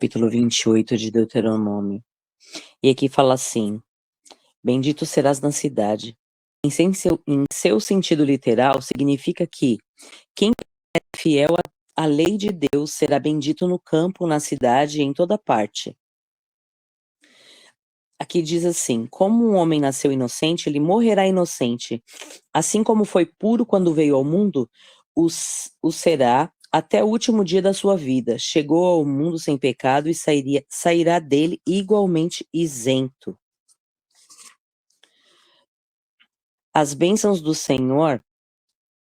capítulo 28 de Deuteronômio. E aqui fala assim: bendito serás na cidade. Em seu sentido literal, significa que quem é fiel à lei de Deus será bendito no campo, na cidade e em toda parte. Aqui diz assim: como um homem nasceu inocente, ele morrerá inocente. Assim como foi puro quando veio ao mundo, o será até o último dia da sua vida. Chegou ao mundo sem pecado e sairá dele igualmente isento. As bênçãos do Senhor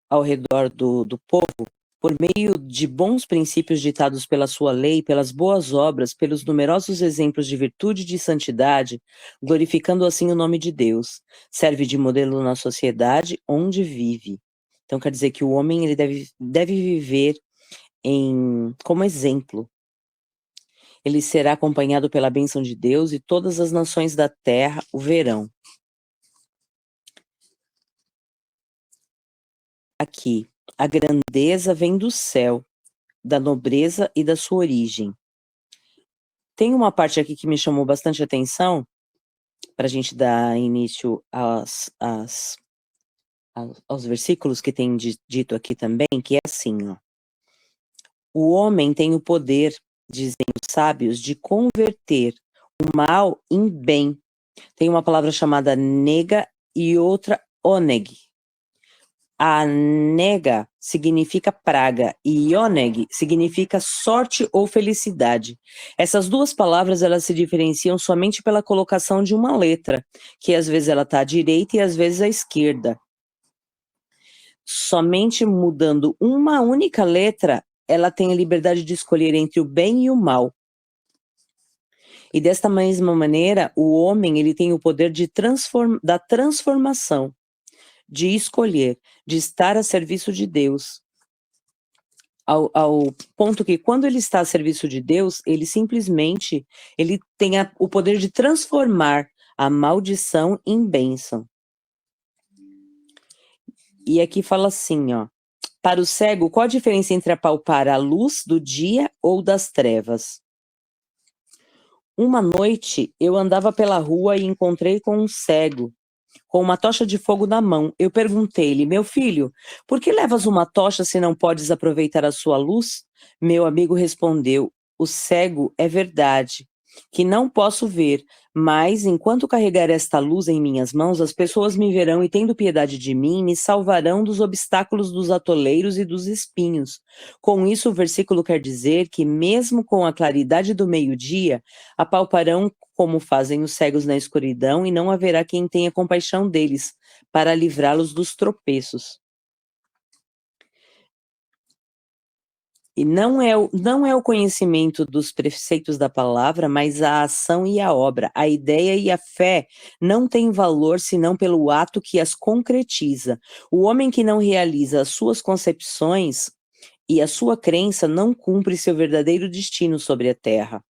ao redor do povo, por meio de bons princípios ditados pela sua lei, pelas boas obras, pelos numerosos exemplos de virtude e de santidade, glorificando assim o nome de Deus, serve de modelo na sociedade onde vive. Então quer dizer que o homem ele deve viver como exemplo. Ele será acompanhado pela bênção de Deus e todas as nações da terra o verão. Aqui, a grandeza vem do céu, da nobreza e da sua origem. Tem uma parte aqui que me chamou bastante atenção, para a gente dar início aos versículos que tem dito aqui também, que é assim, ó. O homem tem o poder, dizem os sábios, de converter o mal em bem. Tem uma palavra chamada nega e outra oneg. A nega significa praga e oneg significa sorte ou felicidade. Essas duas palavras elas se diferenciam somente pela colocação de uma letra, que às vezes ela está à direita e às vezes à esquerda. Somente mudando uma única letra, ela tem a liberdade de escolher entre o bem e o mal. E desta mesma maneira, o homem ele tem o poder da transformação, de escolher, de estar a serviço de Deus. Ao ponto que quando ele está a serviço de Deus, ele simplesmente tem o poder de transformar a maldição em bênção. E aqui fala assim, ó. Para o cego, qual a diferença entre apalpar a luz do dia ou das trevas? Uma noite, eu andava pela rua e encontrei com um cego, com uma tocha de fogo na mão. Eu perguntei-lhe: meu filho, por que levas uma tocha se não podes aproveitar a sua luz? Meu amigo respondeu: o cego é verdade, que não posso ver, mas enquanto carregar esta luz em minhas mãos, as pessoas me verão e, tendo piedade de mim, me salvarão dos obstáculos dos atoleiros e dos espinhos. Com isso, o versículo quer dizer que, mesmo com a claridade do meio-dia, apalparão como fazem os cegos na escuridão, e não haverá quem tenha compaixão deles, para livrá-los dos tropeços. E não é o conhecimento dos preceitos da palavra, mas a ação e a obra. A ideia e a fé não têm valor senão pelo ato que as concretiza. O homem que não realiza as suas concepções e a sua crença não cumpre seu verdadeiro destino sobre a terra.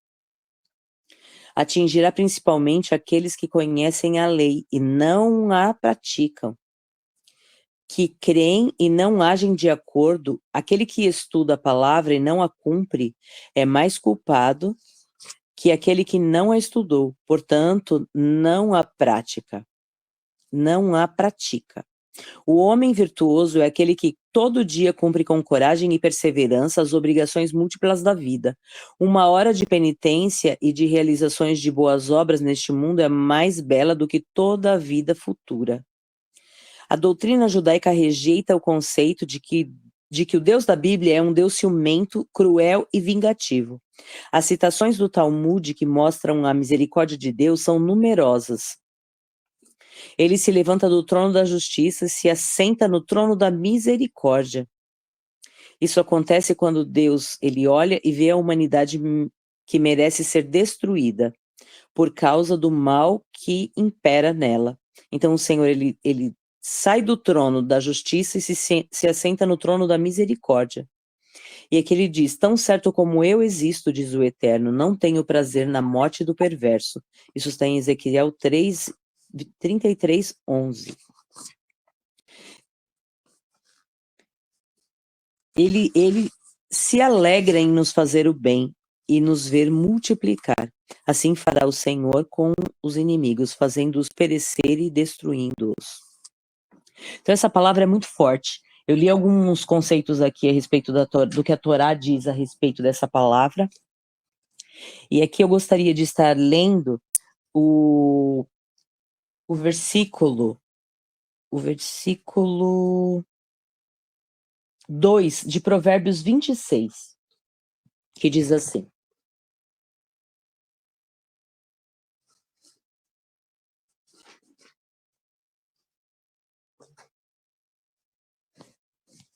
Atingirá principalmente aqueles que conhecem a lei e não a praticam, que creem e não agem de acordo. Aquele que estuda a palavra e não a cumpre é mais culpado que aquele que não a estudou, portanto, não a pratica. Não a pratica. O homem virtuoso é aquele que todo dia cumpre com coragem e perseverança as obrigações múltiplas da vida. Uma hora de penitência e de realizações de boas obras neste mundo é mais bela do que toda a vida futura. A doutrina judaica rejeita o conceito de que o Deus da Bíblia é um Deus ciumento, cruel e vingativo. As citações do Talmud que mostram a misericórdia de Deus são numerosas. Ele se levanta do trono da justiça e se assenta no trono da misericórdia. Isso acontece quando Deus ele olha e vê a humanidade que merece ser destruída por causa do mal que impera nela. Então o Senhor ele sai do trono da justiça e se assenta no trono da misericórdia. E aqui ele diz: tão certo como eu existo, diz o Eterno, não tenho prazer na morte do perverso. Isso está em Ezequiel 33, 11. Ele se alegra em nos fazer o bem e nos ver multiplicar. Assim fará o Senhor com os inimigos, fazendo-os perecer e destruindo-os. Então essa palavra é muito forte. Eu li alguns conceitos aqui a respeito do que a Torá diz a respeito dessa palavra. E aqui eu gostaria de estar lendo o versículo 2 de Provérbios 26, que diz assim: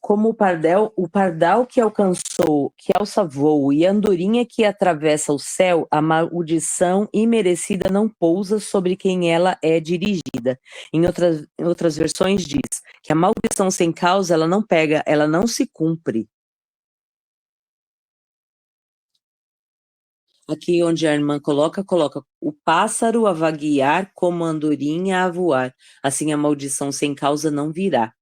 como o pardal que alça voo, e a andorinha que atravessa o céu, a maldição imerecida não pousa sobre quem ela é dirigida. Em outras versões diz que a maldição sem causa, ela não pega, ela não se cumpre. Aqui onde a irmã coloca o pássaro a vaguear como a andorinha a voar, assim a maldição sem causa não virá.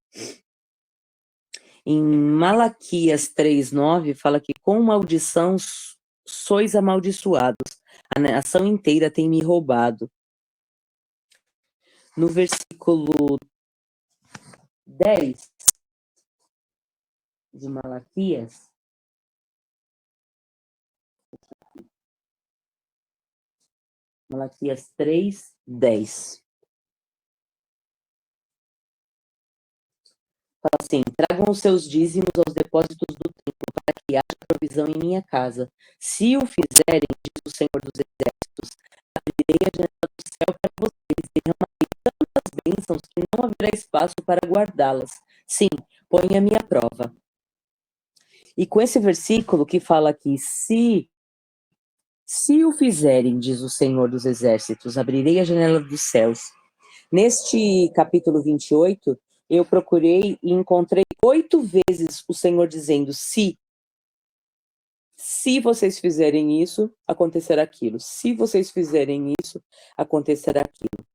Em Malaquias 3:9 fala que com maldição sois amaldiçoados, a nação inteira tem me roubado. No versículo 10 de Malaquias, Malaquias 3:10. Fala assim: tragam os seus dízimos aos depósitos do templo, para que haja provisão em minha casa. Se o fizerem, diz o Senhor dos Exércitos, abrirei a janela do céu para vocês, derramarei tantas bênçãos que não haverá espaço para guardá-las. Sim, ponha-me à prova. E com esse versículo que fala aqui, se o fizerem, diz o Senhor dos Exércitos, abrirei a janela dos céus. Neste capítulo 28, eu procurei e encontrei 8 vezes o Senhor dizendo: se vocês fizerem isso, acontecerá aquilo. Se vocês fizerem isso, acontecerá aquilo.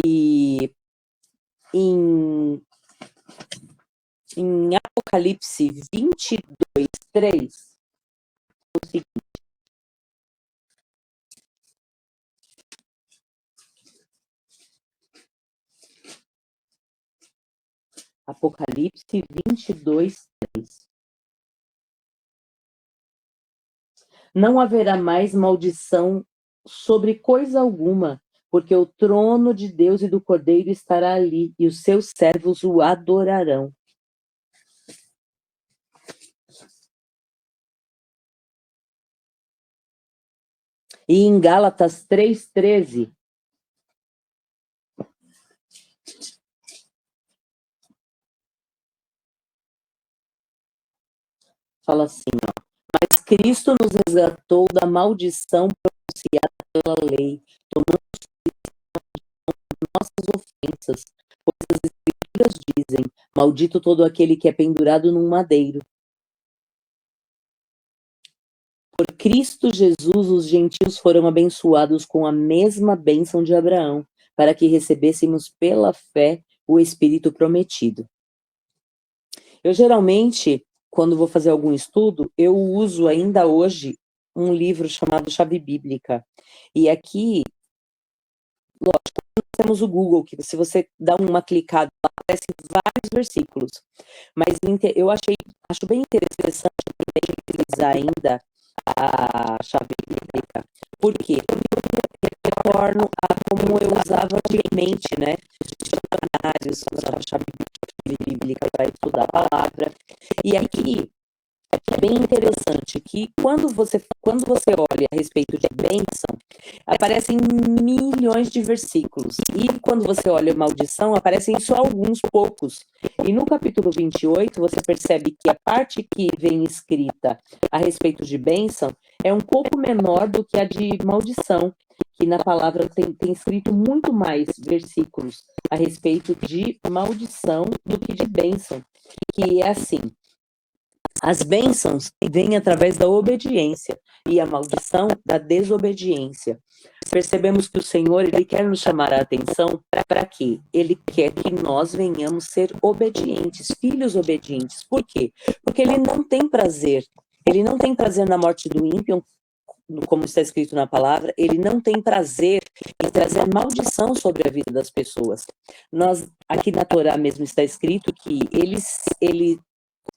E em Apocalipse 22:3, o seguinte: Apocalipse 22:3. Não haverá mais maldição sobre coisa alguma, porque o trono de Deus e do Cordeiro estará ali, e os seus servos o adorarão. E em Gálatas 3:13, fala assim, ó: mas Cristo nos resgatou da maldição pronunciada pela lei, tomando nossas ofensas, pois as Escrituras dizem: maldito todo aquele que é pendurado num madeiro. Por Cristo Jesus, os gentios foram abençoados com a mesma bênção de Abraão, para que recebêssemos pela fé o Espírito prometido. Eu geralmente, quando vou fazer algum estudo, eu uso ainda hoje um livro chamado Chave Bíblica. E aqui, lógico, nós temos o Google, que se você dá uma clicada lá, aparecem vários versículos. Mas eu acho bem interessante também utilizar ainda a chave bíblica. Por quê? Eu me retorno a como eu usava antigamente, né? Dicionários, usava a chave bíblica para estudar a palavra. E aqui é bem interessante que quando você olha a respeito de bênção, aparecem milhões de versículos. E quando você olha maldição, aparecem só alguns poucos. E no capítulo 28, você percebe que a parte que vem escrita a respeito de bênção é um pouco menor do que a de maldição, que na palavra tem escrito muito mais versículos a respeito de maldição do que de bênção. Que é assim: as bênçãos vêm através da obediência e a maldição da desobediência. Percebemos que o Senhor, Ele quer nos chamar a atenção para quê? Ele quer que nós venhamos ser obedientes, filhos obedientes. Por quê? Porque Ele não tem prazer Ele não tem prazer na morte do ímpio, como está escrito na palavra, ele não tem prazer em trazer maldição sobre a vida das pessoas. Aqui na Torá mesmo está escrito que ele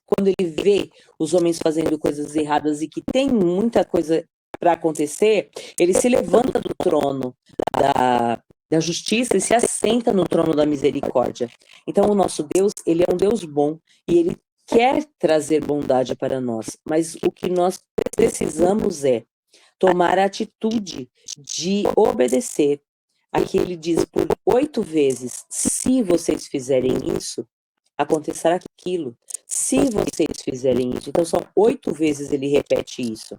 quando ele vê os homens fazendo coisas erradas e que tem muita coisa para acontecer, ele se levanta do trono da justiça e se assenta no trono da misericórdia. Então, o nosso Deus, ele é um Deus bom e ele quer trazer bondade para nós, mas o que nós precisamos é tomar a atitude de obedecer. Aqui ele diz por 8 vezes, se vocês fizerem isso, acontecerá aquilo. Se vocês fizerem isso. Então, são 8 vezes ele repete isso.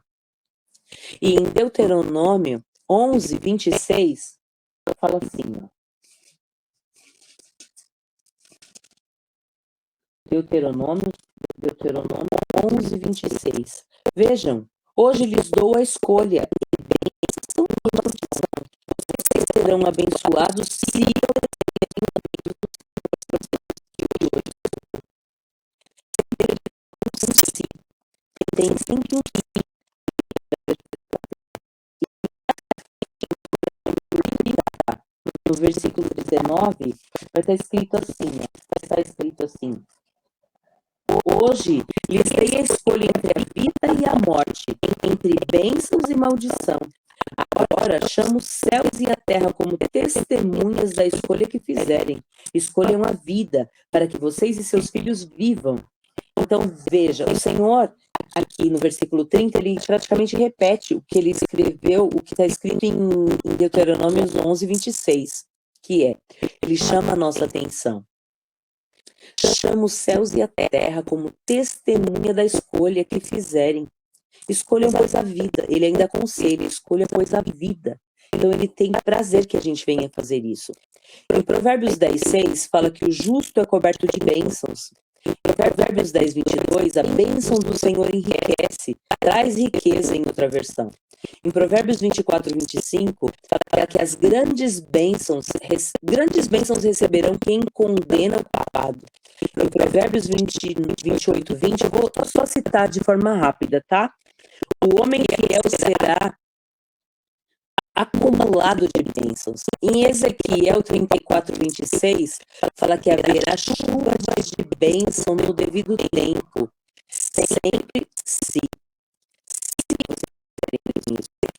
E em Deuteronômio 11, 26, fala assim, ó. Deuteronômio 11, 26. Vejam, hoje lhes dou a escolha. Vocês serão abençoados se tem sempre um no versículo 19, vai estar escrito assim, hoje lhes dei a escolha entre a vida e a morte, entre bênçãos e maldição. Agora chamo os céus e a terra como testemunhas da escolha que fizerem. Escolham a vida, para que vocês e seus filhos vivam. Então, veja, o Senhor, aqui no versículo 30, ele praticamente repete o que ele escreveu, o que está escrito em Deuteronômio 11, 26, que é, ele chama a nossa atenção. Chama os céus e a terra como testemunha da escolha que fizerem. Escolham, pois, a vida. Ele ainda aconselha, escolha, pois, a vida. Então, ele tem prazer que a gente venha fazer isso. Em Provérbios 10, 6, fala que o justo é coberto de bênçãos. Em Provérbios 10, 22, a bênção do Senhor enriquece, traz riqueza em outra versão. Em Provérbios 24, 25, fala que as grandes bênçãos receberão quem condena o pecado. Em Provérbios 28, 20, eu vou só citar de forma rápida, tá? O homem fiel será acumulado de bênçãos. Em Ezequiel 34, 26, fala que haverá chuvas de bênção no devido tempo. Sempre se.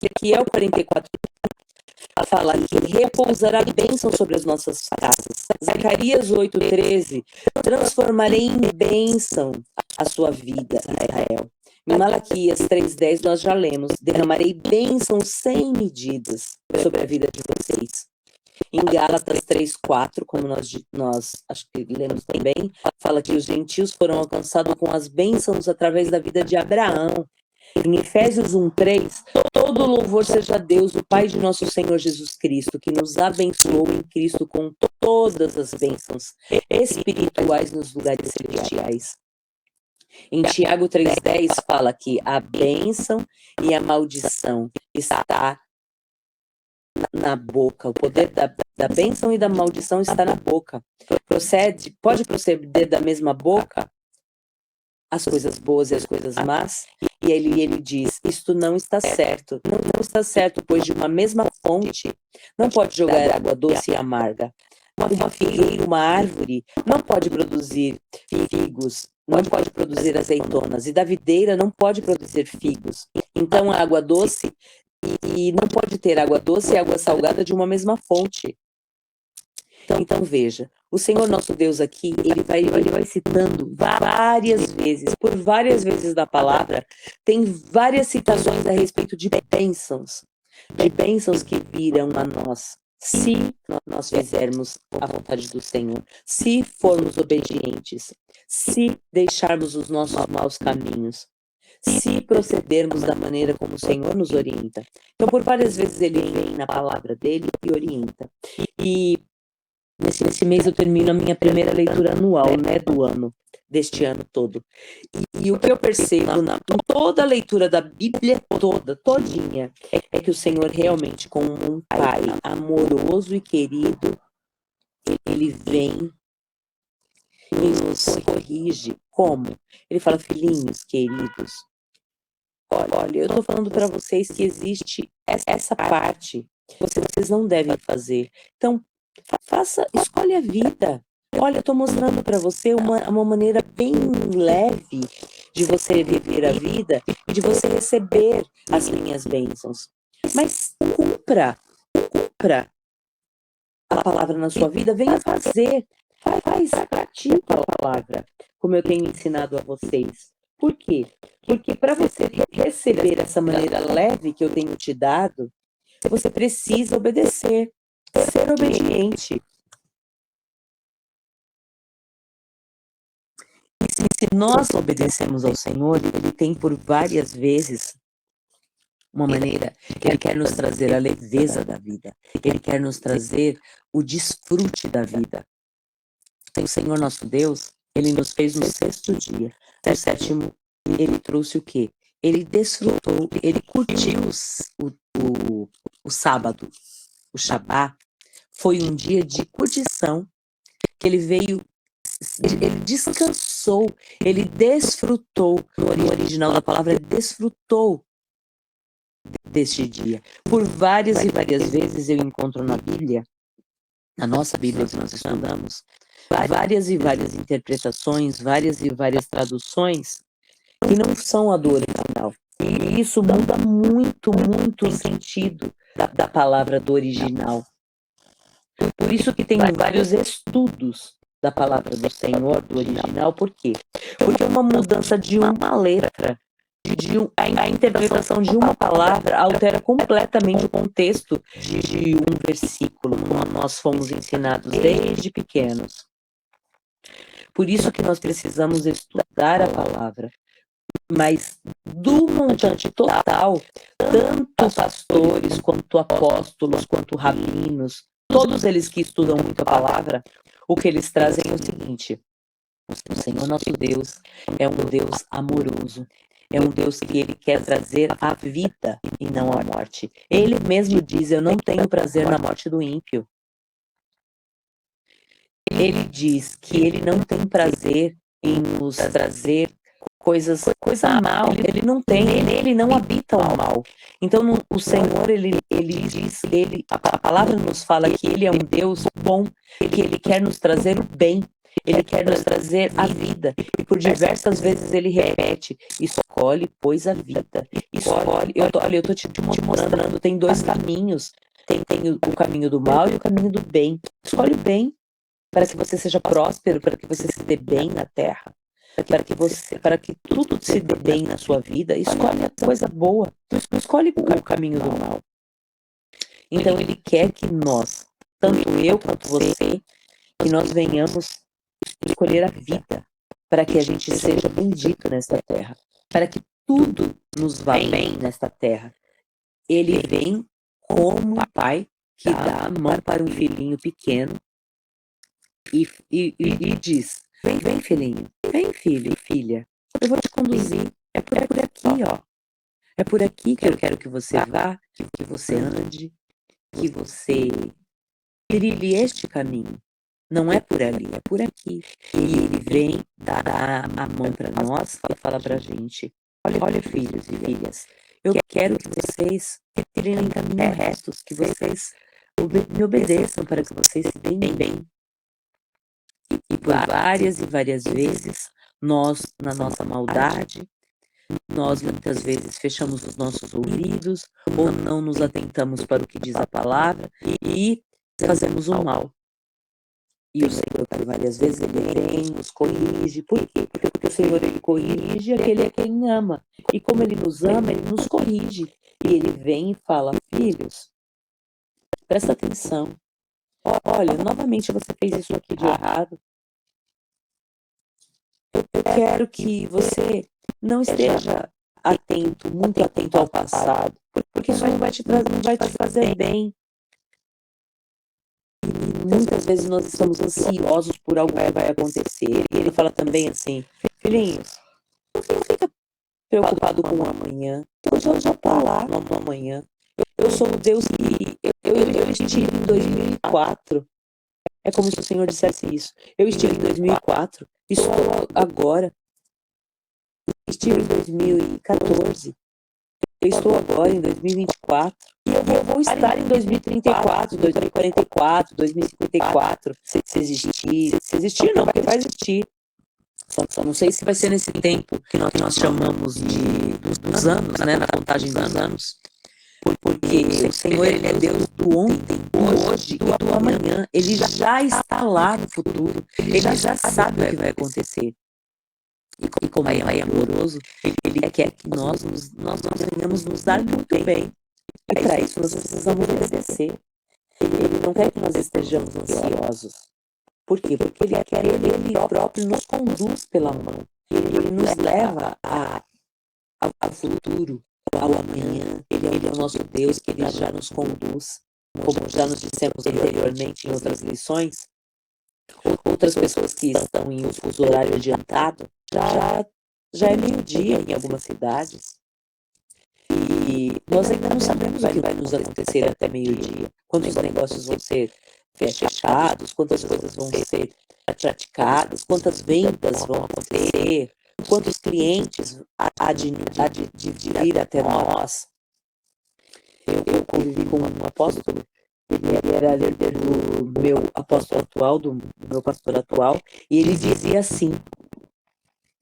Ezequiel 44, fala que repousará bênção sobre as nossas casas. Zacarias 8:13, transformarei em bênção a sua vida, Israel. Em Malaquias 3:10 nós já lemos, derramarei bênção sem medidas sobre a vida de vocês. Em Gálatas 3:4, como nós acho que lemos também, fala que os gentios foram alcançados com as bênçãos através da vida de Abraão. Em Efésios 1:3, todo louvor seja a Deus, o Pai de nosso Senhor Jesus Cristo, que nos abençoou em Cristo com todas as bênçãos espirituais nos lugares celestiais. Em Tiago 3:10 fala que a bênção e a maldição está na boca. O poder da bênção e da maldição está na boca. Pode proceder da mesma boca as coisas boas e as coisas más. E ele diz, isto não está certo. Não está certo, pois de uma mesma fonte não pode jogar água doce e amarga. Uma figueira, uma árvore, não pode produzir figos, não pode produzir azeitonas, e da videira não pode produzir figos. Então, a água doce, e não pode ter água doce e água salgada de uma mesma fonte. Então, veja, o Senhor nosso Deus aqui, ele vai citando várias vezes, por várias vezes da palavra, tem várias citações a respeito de bênçãos que virão a nós, se nós fizermos a vontade do Senhor, se formos obedientes, se deixarmos os nossos maus caminhos, se procedermos da maneira como o Senhor nos orienta. Então, por várias vezes ele vem na palavra dele e orienta. E nesse mês eu termino a minha primeira leitura anual, né, do ano, deste ano todo. E o que eu percebo em toda a leitura da Bíblia todinha, é que o Senhor realmente, como um pai amoroso e querido, ele vem e nos corrige. Como? Ele fala, filhinhos queridos, Olha, eu estou falando para vocês que existe essa parte que vocês não devem fazer. Então, escolhe a vida. Olha, eu estou mostrando para você uma maneira bem leve de você viver a vida e de você receber as minhas bênçãos. Mas cumpra a palavra na sua vida, venha fazer. Pratique a palavra, como eu tenho ensinado a vocês. Por quê? Porque para você receber essa maneira leve que eu tenho te dado, você precisa obedecer, ser obediente. E se nós obedecemos ao Senhor, Ele tem por várias vezes uma maneira, Ele quer nos trazer a leveza da vida, Ele quer nos trazer o desfrute da vida. O Senhor nosso Deus, Ele nos fez no 6º dia. No 7º, Ele trouxe o quê? Ele desfrutou, Ele curtiu o sábado, o Shabá. Foi um dia de curtição, que Ele veio, Ele descansou, Ele desfrutou. No original da palavra, Ele desfrutou deste dia. Por várias e várias vezes eu encontro na Bíblia, na nossa Bíblia que nós estudamos, várias e várias interpretações, várias e várias traduções que não são a do original. E isso muda muito, muito o sentido da palavra do original. Por isso que tem vários estudos da palavra do Senhor, do original. Por quê? Porque uma mudança de uma letra, a interpretação de uma palavra altera completamente o contexto de um versículo, como nós fomos ensinados desde pequenos. Por isso que nós precisamos estudar a palavra. Mas do montante total, tanto pastores, quanto apóstolos, quanto rabinos, todos eles que estudam muito a palavra, o que eles trazem é o seguinte: o Senhor nosso Deus é um Deus amoroso, é um Deus que Ele quer trazer a vida e não a morte. Ele mesmo diz: eu não tenho prazer na morte do ímpio. Ele diz que Ele não tem prazer em nos trazer coisa mal. Ele não tem, nele não habita o mal. Então o Senhor, ele diz, a palavra nos fala que Ele é um Deus bom, que Ele quer nos trazer o bem. Ele quer nos trazer a vida. E por diversas vezes Ele repete: escolhe, pois, a vida. Escolhe. Olha, eu estou te mostrando, tem 2 caminhos. Tem o caminho do mal e o caminho do bem. Escolhe o bem, para que você seja próspero, para que você se dê bem na terra, para que tudo se dê bem na sua vida. Escolhe a coisa boa, não escolhe o caminho do mal. Então Ele quer que nós, tanto eu quanto você, que nós venhamos escolher a vida, para que a gente seja bendito nesta terra, para que tudo nos vá bem nesta terra. Ele vem como um pai que dá a mão para um filhinho pequeno e diz: vem filhinho, vem filho e filha, eu vou te conduzir, é por aqui, ó. É por aqui que eu quero que você vá, que você ande, que você trilhe este caminho. Não é por ali, é por aqui. E Ele vem dar a mão para nós e fala pra gente: olha, filhos e filhas, eu quero que vocês trilhem caminho retos, que vocês me obedeçam, para que vocês se deem bem. E por várias e várias vezes, nós, na nossa maldade, nós muitas vezes fechamos os nossos ouvidos ou não nos atentamos para o que diz a palavra e fazemos o mal. E o Senhor, por várias vezes, Ele vem, nos corrige. Por quê? Porque o Senhor, Ele corrige aquele a quem ama. E como Ele nos ama, Ele nos corrige. E Ele vem e fala: filhos, presta atenção. Olha, novamente você fez isso aqui de errado. Eu quero que você não esteja atento, muito atento ao passado, porque isso não vai te fazer bem. E muitas vezes nós estamos ansiosos por algo que vai acontecer. E ele fala também assim: filhinhos, não fica preocupado com o amanhã. Deus já está lá no amanhã. Eu sou o Deus que eu estive em 2004. É como se o Senhor dissesse isso. Eu estive em 2004, estou agora. Estive em 2014, Eu estou agora em 2024 e eu vou estar em 2034, 2044, 2054, se existir. Se existir, não, porque vai existir. Só não sei se vai ser nesse tempo que nós chamamos dos anos, né? Na contagem dos anos. Porque o Senhor, Ele é Deus do ontem, do hoje e do amanhã. Ele já está lá no futuro. Ele já sabe o que vai acontecer. E como é amoroso, Ele quer que nós venhamos nos dar muito bem. E para isso nós precisamos obedecer. Ele não quer que nós estejamos ansiosos. Por quê? Porque Ele quer que Ele próprio nos conduz pela mão. Ele nos leva ao futuro, ao amanhã. Ele é o nosso Deus, que Ele já nos conduz. Como já nos dissemos anteriormente em outras lições, outras pessoas que estão em uso horário adiantado, já é meio-dia em algumas cidades. E nós ainda não sabemos o que vai nos acontecer até meio-dia. Quantos negócios vão ser fechados, quantas coisas vão ser praticadas, quantas vendas vão acontecer, quantos clientes há de vir até nós. Eu convivi com um apóstolo, ele era líder do meu apóstolo atual, do meu pastor atual, e ele dizia assim,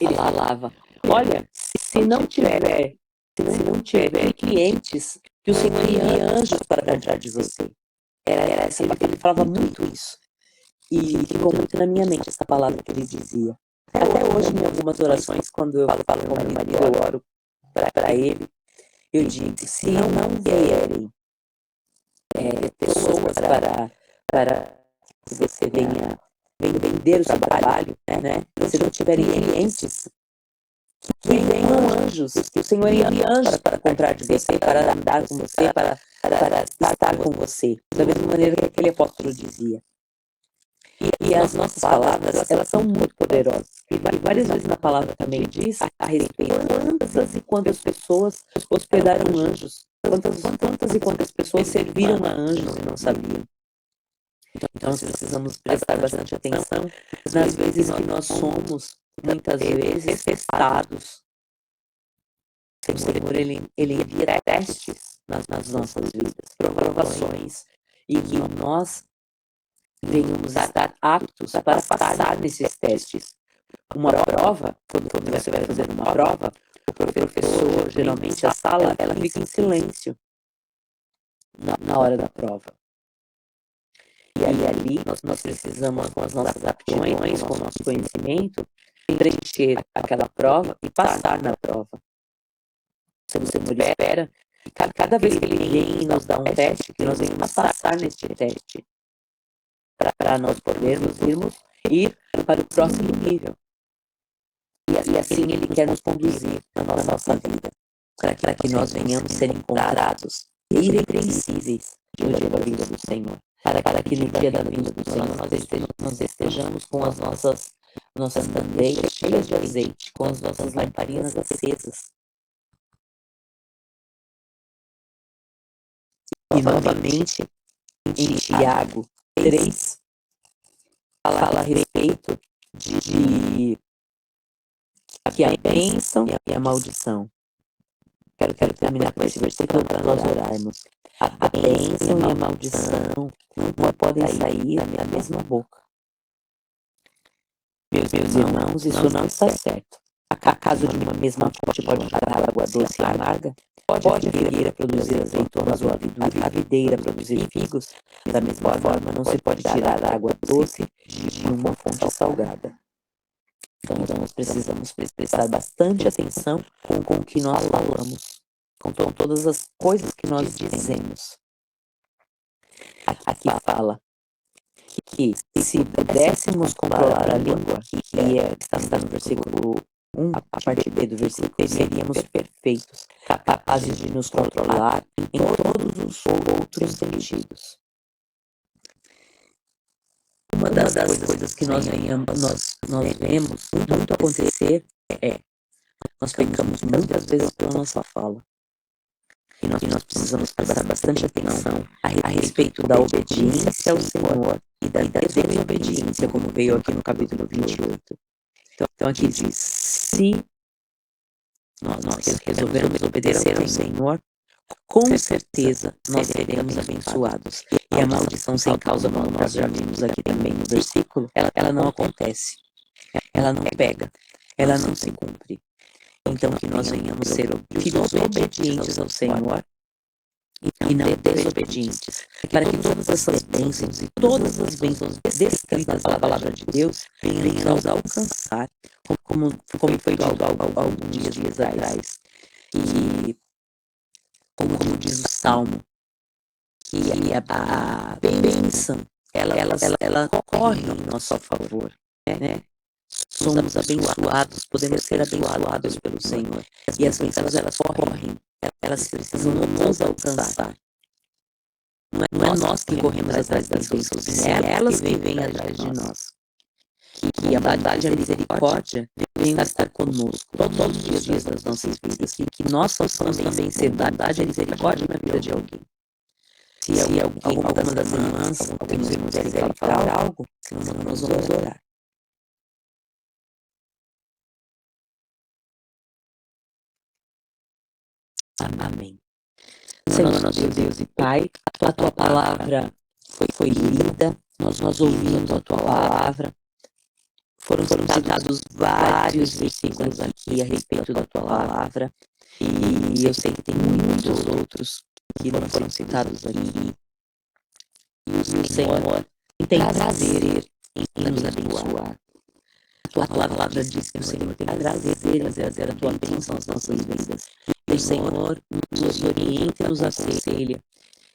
ele falava, olha, se não tiver clientes, que o Senhor envie anjos para cuidar de você. Ele falava muito isso. E ficou muito na minha mente essa palavra que ele dizia. Até hoje, em algumas orações, quando eu falo com o meu marido, eu oro para ele, eu digo, se não vierem pessoas para que você venha vender o seu trabalho, né? Se não tiverem clientes, que venham anjos, que o Senhor envie anjos para comprar de você, para andar com você, para estar com você. Da mesma maneira que aquele apóstolo dizia. E as nossas palavras, elas são muito poderosas. E várias vezes na palavra também diz a respeito quantas e quantas pessoas hospedaram anjos. Quantas e quantas pessoas serviram a anjos e não sabiam. Então nós precisamos prestar bastante atenção nas vezes que nós somos, muitas vezes, testados. O Senhor, ele envia testes nas nossas vidas, provações, e que nós venhamos estar aptos para passar nesses testes. Uma prova, quando você vai fazer uma prova, o professor, geralmente a sala, ela fica em silêncio na hora da prova. E ali nós precisamos, com as nossas aptidões, com o nosso conhecimento, preencher aquela prova e passar na prova. O Senhor espera que cada vez que Ele vem e nos dá um teste, que nós venhamos passar neste teste, para nós podermos ir para o próximo nível. E assim Ele quer nos conduzir na nossa vida, para que nós venhamos ser encontrados irrepreensíveis no dia da vinda do Senhor, para que no dia da vinda do Senhor nós estejamos com as nossas candeias cheias de azeite, com as nossas lamparinas acesas. E novamente, em Tiago 3, fala a respeito de que a bênção e a maldição. Quero terminar com esse versículo para nós orarmos. A bênção e a maldição não podem sair da mesma boca. Meus irmãos, isso não está certo. Acaso de uma mesma fonte pode gerar água doce e amarga? Pode a figueira produzir azeitonas ou a videira produzir figos? Da mesma forma, não se pode tirar água doce de uma fonte salgada. Então nós precisamos prestar bastante atenção com o que nós falamos, com todas as coisas que nós dizemos. Aqui fala que se pudéssemos controlar a língua, que está no versículo 1, a partir do versículo 3, seríamos perfeitos, capazes de nos controlar em todos os outros sentidos. Uma das coisas que nós vemos muito acontecer é nós pecamos muitas vezes pela nossa fala. E nós precisamos prestar bastante atenção a respeito da obediência ao Senhor e da desobediência, como veio aqui no capítulo 28. Então aqui diz, se nós resolvermos obedecer ao Senhor, com certeza nós seremos abençoados. E a maldição sem causa, como nós já vimos aqui também no versículo, ela não acontece, ela não pega, ela não se cumpre. Então que nós venhamos ser filhos obedientes ao Senhor e não desobedientes, para que todas essas bênçãos e todas as bênçãos descritas na palavra de Deus venham nos alcançar, como foi dito alguns dias atrás. E como diz o Salmo, que a bênção, ela corre em nosso favor, né? Somos abençoados, podemos ser abençoados pelo Senhor. E as bênçãos, elas correm, elas precisam nos alcançar. Não é nós que corremos atrás das bênçãos, é elas que vêm atrás de nós. Que a bondade e a misericórdia venham estar conosco todos os dias das nossas vidas, e que nós possamos também ser bondade e misericórdia na vida de alguém. Se alguma das irmãs, alguém dos irmãos quiser falar algo, nós vamos orar. Amém. Senhor, nosso Deus e Pai, a tua palavra foi lida, nós ouvimos a tua palavra. Foram citados vários versículos aqui a respeito da tua palavra, e eu sei que tem muitos outros que não foram citados aqui. E o Senhor tem prazer em nos abençoar. A tua palavra diz que o Senhor tem prazer em trazer a tua bênção às nossas vidas. E o Senhor nos orienta e nos aconselha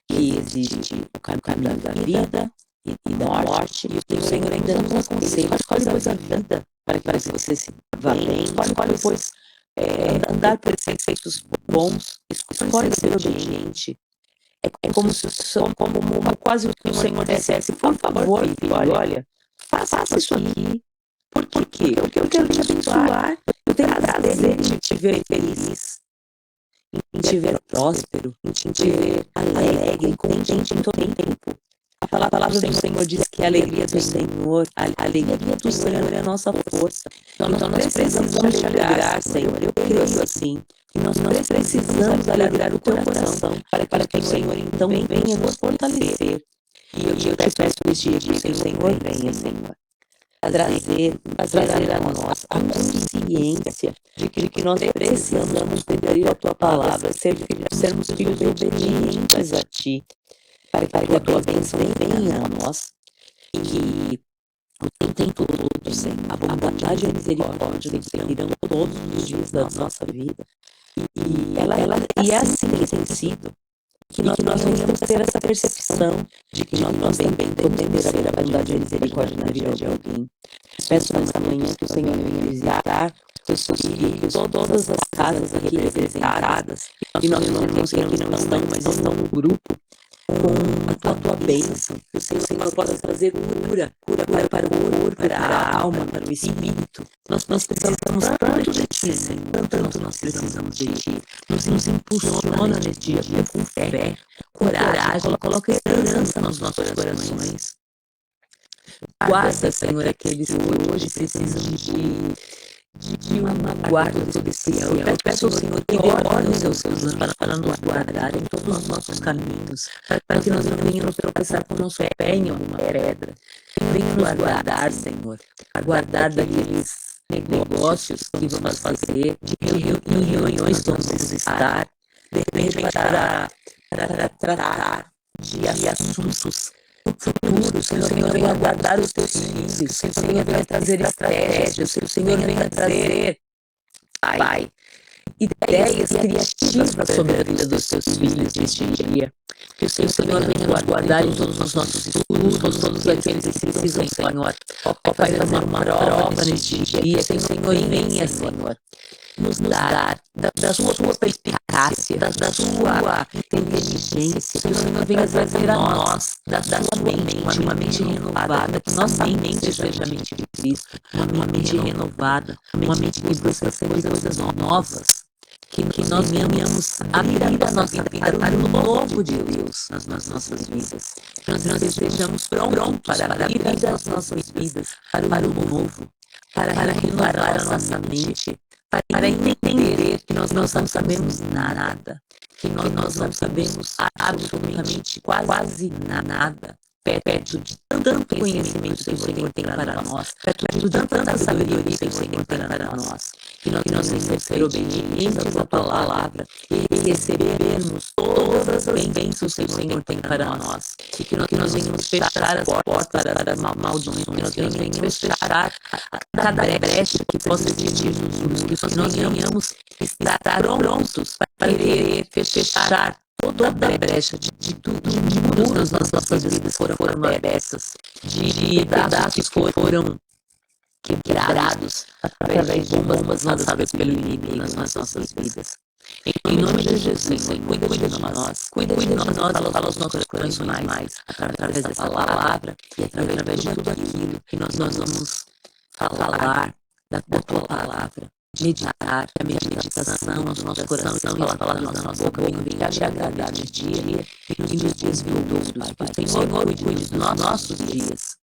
que existe o caminho da vida e da morte, e o Senhor ainda nos aconselha: escolhe pois a vida, para que você se vá bem, escolhe pois andar por preceitos bons, escolhe ser obediente. É como quase o que o Senhor dissesse: por favor, filho, olha, faça isso aqui. Por quê? Porque eu quero te abençoar, eu tenho prazer em te ver feliz, em te ver próspero, em te ver alegre, contente em todo tempo. A palavra do Senhor diz que a alegria do Senhor, a alegria do Senhor é a nossa força. Então nós precisamos te alegrar, Senhor. Eu creio assim, que nós precisamos alegrar o teu coração, para que o Senhor então venha nos fortalecer. E eu te peço neste dia que o Senhor venha, Senhor, a trazer a nós a consciência de que nós precisamos cumprir a tua palavra, sermos filhos obedientes a ti, para que a tua bênção venha a nós, e o tempo todo, Senhor, a bondade e a misericórdia seguirão todos os dias da nossa vida, e é assim que tem sido. Que nós venhamos ter essa percepção de que nós também podemos ter a bondade e a misericórdia na vida de alguém. Peço nesta manhã que o Senhor venha visitar os seus filhos, todas as casas aqui representadas, e nós irmãos que aqui não estão, mas estão no grupo, com a tua bênção. Que o Senhor possa trazer cura para o corpo, para a alma, para o espírito. Nós precisamos tanto de ti, Senhor, tanto nós precisamos de ti. Nos impulsiona neste dia com fé, coragem, coloca esperança nos nossos corações. Guarda, Senhor, aqueles que hoje precisam de uma guarda especial. Eu peço ao Senhor que ordene os seus anjos para nos guardar em todos os nossos caminhos, para que nós não venhamos tropeçar com o nosso pé em alguma pedra. Venha nos guardar, Senhor, a guardar daqueles negócios que vamos fazer, de reuniões que vamos estar, de repente para tratar de assuntos futuros. O Senhor venha guardar os teus filhos, o Senhor venha trazer estratégias, o Senhor venha trazer, Pai, ideias criativas sobre a vida dos teus filhos neste dia. Que o Senhor venha nos guardar em todos os nossos estudos, todos aqueles que precisam, Senhor, fazer uma prova neste dia. Que o Senhor venha, Senhor, nos dar da sua perspicácia, da sua inteligência. Que o Senhor venha trazer a nós da sua mente, uma mente renovada, que nossa mente seja a mente de Cristo, uma mente renovada, uma mente que busca ser coisas novas, que nós venhamos abrir a nossa vida para o novo de Deus nas nossas vidas. Nós estejamos prontos para abrir as nossas vidas para o novo, para renovar a nossa mente, para entender que nós não sabemos nada, que nós não sabemos absolutamente quase nada, perto de tanto conhecimento que o Senhor tem para nós, perto de tanta sabedoria que o Senhor tem para nós, que nós devemos ser obedientes à tua palavra e recebermos todas as bênçãos que o Senhor tem para nós, e que nós venhamos fechar as portas para as maldições, que nós venhamos fechar cada brecha que possa existir nos muros, que nós venhamos estar prontos para querer fechar toda a brecha de tudo, de muros nas nossas vidas foram abertas, de pedaços que foram quebrados através de bombas lançadas pelo inimigo nas nossas vidas. Em nome de Jesus, Senhor, cuida de nós, fala aos nossos corações mais, através dessa palavra e através de tudo aquilo que nós vamos falar da tua palavra, meditar, a meditação no nosso coração e falar na nossa boca, venha te agradar de dia e nos dias vindouros, Pai. Que o Senhor cuide dos nossos dias.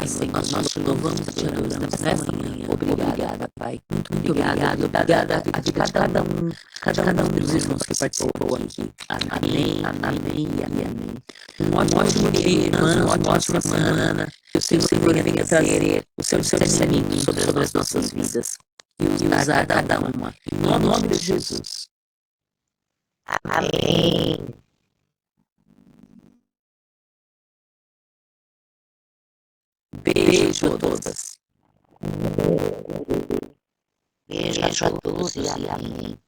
Senhor, nós te louvamos e te adoramos nessa manhã. Obrigada, Pai. Muito obrigada. Obrigada a vida de cada um dos irmãos que participou aqui. Amém e amém. Um ótimo dia, irmãs, uma ótima semana. Que o Senhor venha trazer o seu discernimento sobre as nossas vidas e usar cada uma. Em nome de Jesus. Amém. Beijo a todas. Beijo a todos e amém.